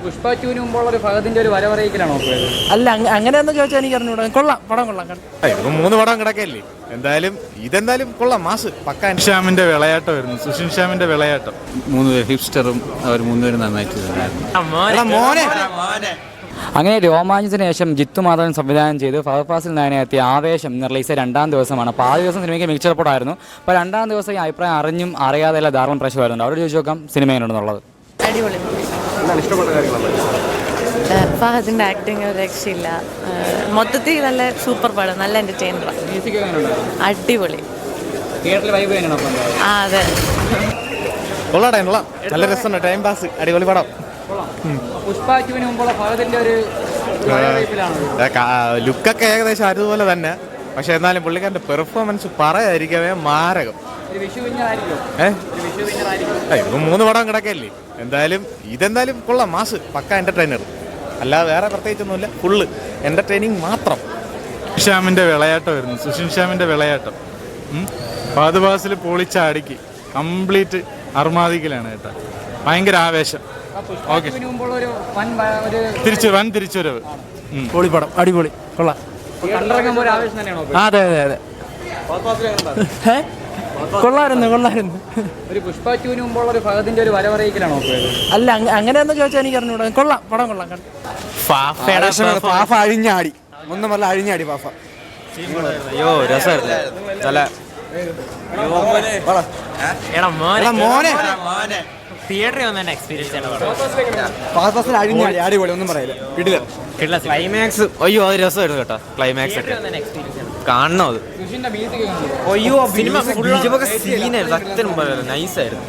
പുഷ്പ 2 മുമ്പുള്ള ഒരു ഫഹദിന്റെ ഒരു വരവറിയിക്കലാണോ? അല്ല, അങ്ങനെയൊന്നും ചോദിച്ചാൽ എനിക്ക് അറിഞ്ഞൂടാ. കൊള്ളാം, പടം കൊള്ളാം. 3 പടം കിടക്കല്ലേ, ഇതെന്തായാലും കൊള്ളാം, മാസ് പക്ക. ഷാമിന്റെ വിളയാട്ടം വരുന്നു, സുഷിൻ ഷാമിന്റെ വിളയാട്ടം. 3 പേര് ഹിപ്സ്റ്ററും അവർ 3 പേരും നന്നായിട്ട്. അങ്ങനെ രോമാഞ്ചത്തിന് ശേഷം ജിത്തു മാധവൻ സംവിധാനം ചെയ്ത് ഫഹദ് ഫാസിൽ നായകനെത്തിയ ആവേശം റിലീസ് 2-ാം ദിവസമാണ്. അപ്പോൾ ആദ്യ ദിവസം സിനിമയ്ക്ക് മികച്ച റിപ്പോർട്ടായിരുന്നു. അപ്പോൾ 2-ാം ദിവസം ഈ അഭിപ്രായം അറിഞ്ഞും അറിയാതെ ധാരാളം പ്രശ്നം വരുന്നുണ്ട്. അവിടെ ചോദിച്ചു നോക്കാം സിനിമ എങ്ങനെയുണ്ടെന്നുള്ളത്. അടിപൊളി. ഫഹദിന്റെ ആക്ടിങ് ഒരു രക്ഷയില്ല. മൊത്തത്തിൽ നല്ല സൂപ്പർ പടം, നല്ല എന്റർടൈനർ. അടിപൊളി. ആ അതെ, നല്ല രസമുണ്ട്, ടൈം പാസ്, അടിപൊളി പടം. പുഷ്പ 2 മുമ്പുള്ള ഫഹദിന്റെ ഒരു ലുക്കൊക്കെ ഏകദേശം അതുപോലെ തന്നെ, പക്ഷെ എന്നാലും പുള്ളിക്കാരന്റെ പെർഫോമൻസ് പറയാതിരിക്കവേ മാരകം. 3 പടം കിടക്കല്ലേ, ഇതെന്തായാലും കൊള്ളാം, മാസ് പക്ക എന്റർടൈനർ. അല്ലാതെ വേറെ പ്രത്യേകിച്ചൊന്നുമില്ല, ഫുള്ള് എന്റർടൈനിങ് മാത്രം. ഷാമിന്റെ വിളയാട്ടം വരുന്നു, സുഷിൻ ഷാമിന്റെ വിളയാട്ടം. ഫഹദ് ഫാസിൽ പൊളിച്ചടിക്ക് കംപ്ലീറ്റ് അർമാദിക്കലാണ് കേട്ടോ. ഭയങ്കര ആവേശം. ഓക്കെ, തിരിച്ചുവരവ്. പൊളിപ്പടം, അടിപൊളി, കൊള്ളാം. അതെ അതെ അതെ, കൊള്ളായിരുന്നു. ഒരു പുഷ്പ 2 മുമ്പുള്ള ഒരു ഫഹദിന്റെ ഒരു വരവറിയിക്കലാണോ? അല്ല, അങ്ങനെയൊന്നും ചോദിച്ചാൽ എനിക്ക് അറിഞ്ഞൂടാ. കൊള്ളാം, പടം കൊള്ളാം. ഫാഫ അഴിഞ്ഞാടി, ഒന്നുമല്ല അഴിഞ്ഞാടി ഫാഫ. അയ്യോ രസമായിരുന്നു, നല്ല തിയേറ്ററിൽ വന്ന എക്സ്പീരിയൻസ് അഴിഞ്ഞാടി, അടിപൊളി, ഒന്നും പറയില്ല. ക്ലൈമാക്സ്, അയ്യോ അത് രസമായിരുന്നു കേട്ടോ. ക്ലൈമാക്സ് ഒക്കെ കാണണം, അത് അയ്യോ നൈസായിരുന്നു,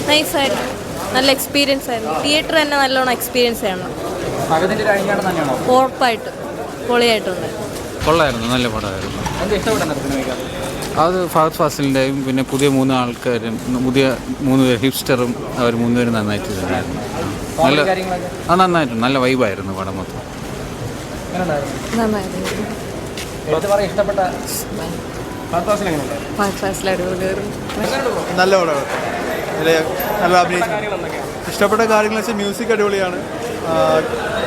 നല്ല എക്സ്പീരിയൻസ് ആയിരുന്നു. തിയേറ്റർ തന്നെ നല്ലോണം എക്സ്പീരിയൻസ് ചെയ്യണം, ഉറപ്പായിട്ടും. പൊളിയായിട്ടുണ്ട്. കൊള്ളായിരുന്നു, നല്ല പടമായിരുന്നു. അത് ഫഹദ് ഫാസിലിൻ്റെയും പിന്നെ പുതിയ 3 ആൾക്കാരും, പുതിയ 3 പേര് ഹിപ്സ്റ്ററും അവർ 3 പേരും നന്നായിട്ട് ചെയ്തിട്ടുണ്ടായിരുന്നു. നന്നായിട്ടുണ്ട്, നല്ല വൈബായിരുന്നു പടം മൊത്തം. നല്ല പടമാണ്, നല്ല അഭിനയിച്ചു. ഇഷ്ടപ്പെട്ട കാര്യങ്ങൾ വെച്ചാൽ മ്യൂസിക് അടിപൊളിയാണ്,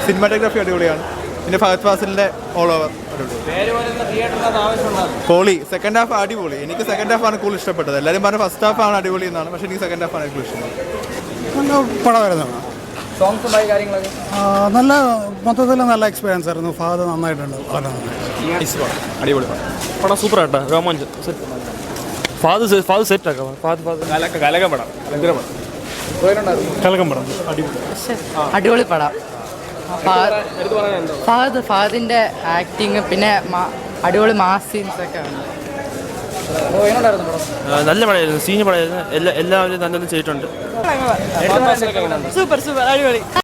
സിനിമാറ്റോഗ്രാഫി അടിപൊളിയാണ്, പിന്നെ ഫഹദ് ഫാസിലിൻ്റെ ഓൾ ഓവർ പൊളി. സെക്കൻഡ് ഹാഫ് അടിപൊളി. എനിക്ക് സെക്കൻഡ് ഹാഫാണ് കൂടുതൽ ഇഷ്ടപ്പെട്ടത്. എല്ലാവരും പറഞ്ഞ ഫസ്റ്റ് ഹാഫാണ് അടിപൊളി എന്നാണ്, പക്ഷേ എനിക്ക് സെക്കൻഡ് ഹാഫാണ് കൂടുതൽ ഇഷ്ടപ്പെട്ടത്. പടമായിരുന്നു, നല്ല മൊത്തത്തിൽ നല്ല എക്സ്പീരിയൻസ് ആയിരുന്നു. ഫഹദ് നന്നായിട്ടുണ്ട്, വളരെ നന്നായി. അടിപൊളി പടം, സൂപ്പർ ആട്ടോ, രോമാഞ്ചം. ഫഹദ് സെറ്റ് ആക്കാം. കലകം പടം, അടിപൊളി പടം. ഫഹദിന്റെ ആക്ടിങ്, പിന്നെ അടിപൊളി മാസ് സീൻസ് ഒക്കെ ഉണ്ട്. നല്ല പടമായിരുന്നു, സീനിയർ പടമായിരുന്നു. എല്ലാവരും നല്ലൊന്നും ചെയ്തിട്ടുണ്ട്. സൂപ്പർ അടിപൊളി.